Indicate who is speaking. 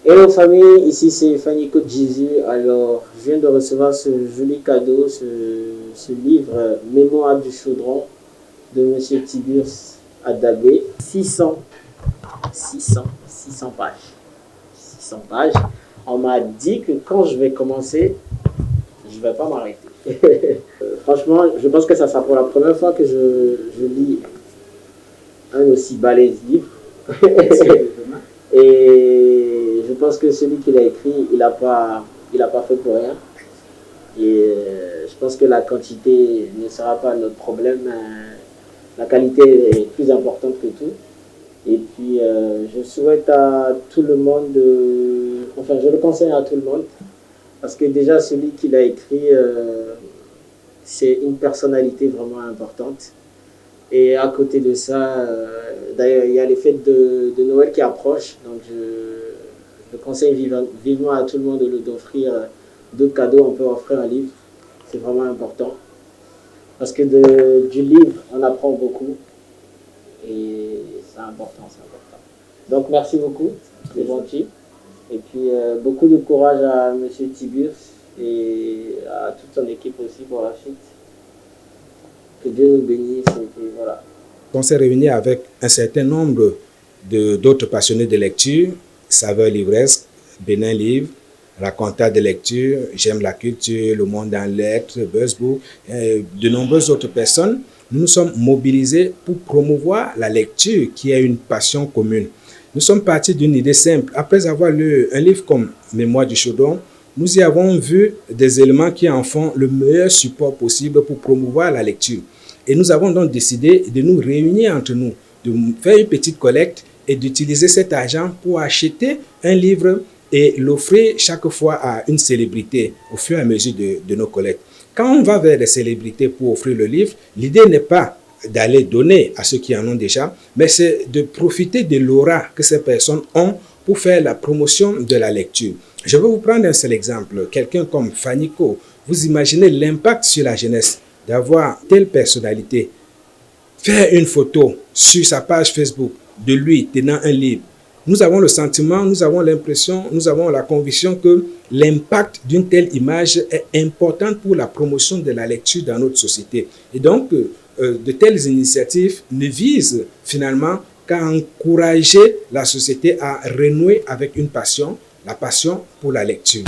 Speaker 1: Hello famille, ici c'est Fanny Côte Jésus. Alors, je viens de recevoir ce joli cadeau, ce livre Mémoire du chaudron de Monsieur Tiburce Adabé. 600 pages. 600 pages. On m'a dit que quand je vais commencer, je ne vais pas m'arrêter. Franchement, je pense que ça sera pour la première fois que je lis un aussi balèze livre. Et je pense que celui qui l'a écrit, il a pas fait pour rien. Et je pense que la quantité ne sera pas notre problème. La qualité est plus importante que tout. Et puis, je souhaite à tout le monde, enfin, je le conseille à tout le monde, parce que déjà, celui qui l'a écrit, c'est une personnalité vraiment importante. Et à côté de ça, d'ailleurs, il y a les fêtes de Noël qui approchent. Donc, je conseille vivement à tout le monde d'offrir d'autres cadeaux. On peut offrir un livre. C'est vraiment important. Parce que du livre, on apprend beaucoup. Et c'est important, c'est important. Donc, merci beaucoup. C'est gentil. Et puis, beaucoup de courage à M. Tiburce et à toute son équipe aussi pour la suite. Que Dieu nous bénisse. Et puis, voilà.
Speaker 2: On s'est réunis avec un certain nombre d'autres passionnés de lecture, Saveur Livresque, Bénin Livre, Raconteur de lecture, J'aime la culture, Le Monde en lettres, Buzzbook, de nombreuses autres personnes. Nous nous sommes mobilisés pour promouvoir la lecture qui est une passion commune. Nous sommes partis d'une idée simple. Après avoir lu un livre comme Mémoire du chaudron, nous y avons vu des éléments qui en font le meilleur support possible pour promouvoir la lecture. Et nous avons donc décidé de nous réunir entre nous, de faire une petite collecte et d'utiliser cet argent pour acheter un livre et l'offrir chaque fois à une célébrité au fur et à mesure de nos collectes. Quand on va vers des célébrités pour offrir le livre, l'idée n'est pas d'aller donner à ceux qui en ont déjà, mais c'est de profiter de l'aura que ces personnes ont pour faire la promotion de la lecture. Je vais vous prendre un seul exemple. Quelqu'un comme Fanny Côte, vous imaginez l'impact sur la jeunesse d'avoir telle personnalité, faire une photo sur sa page Facebook de lui tenant un livre. Nous avons le sentiment, nous avons l'impression, nous avons la conviction que l'impact d'une telle image est important pour la promotion de la lecture dans notre société. Et donc, de telles initiatives ne visent finalement qu'à encourager la société à renouer avec une passion, la passion pour la lecture.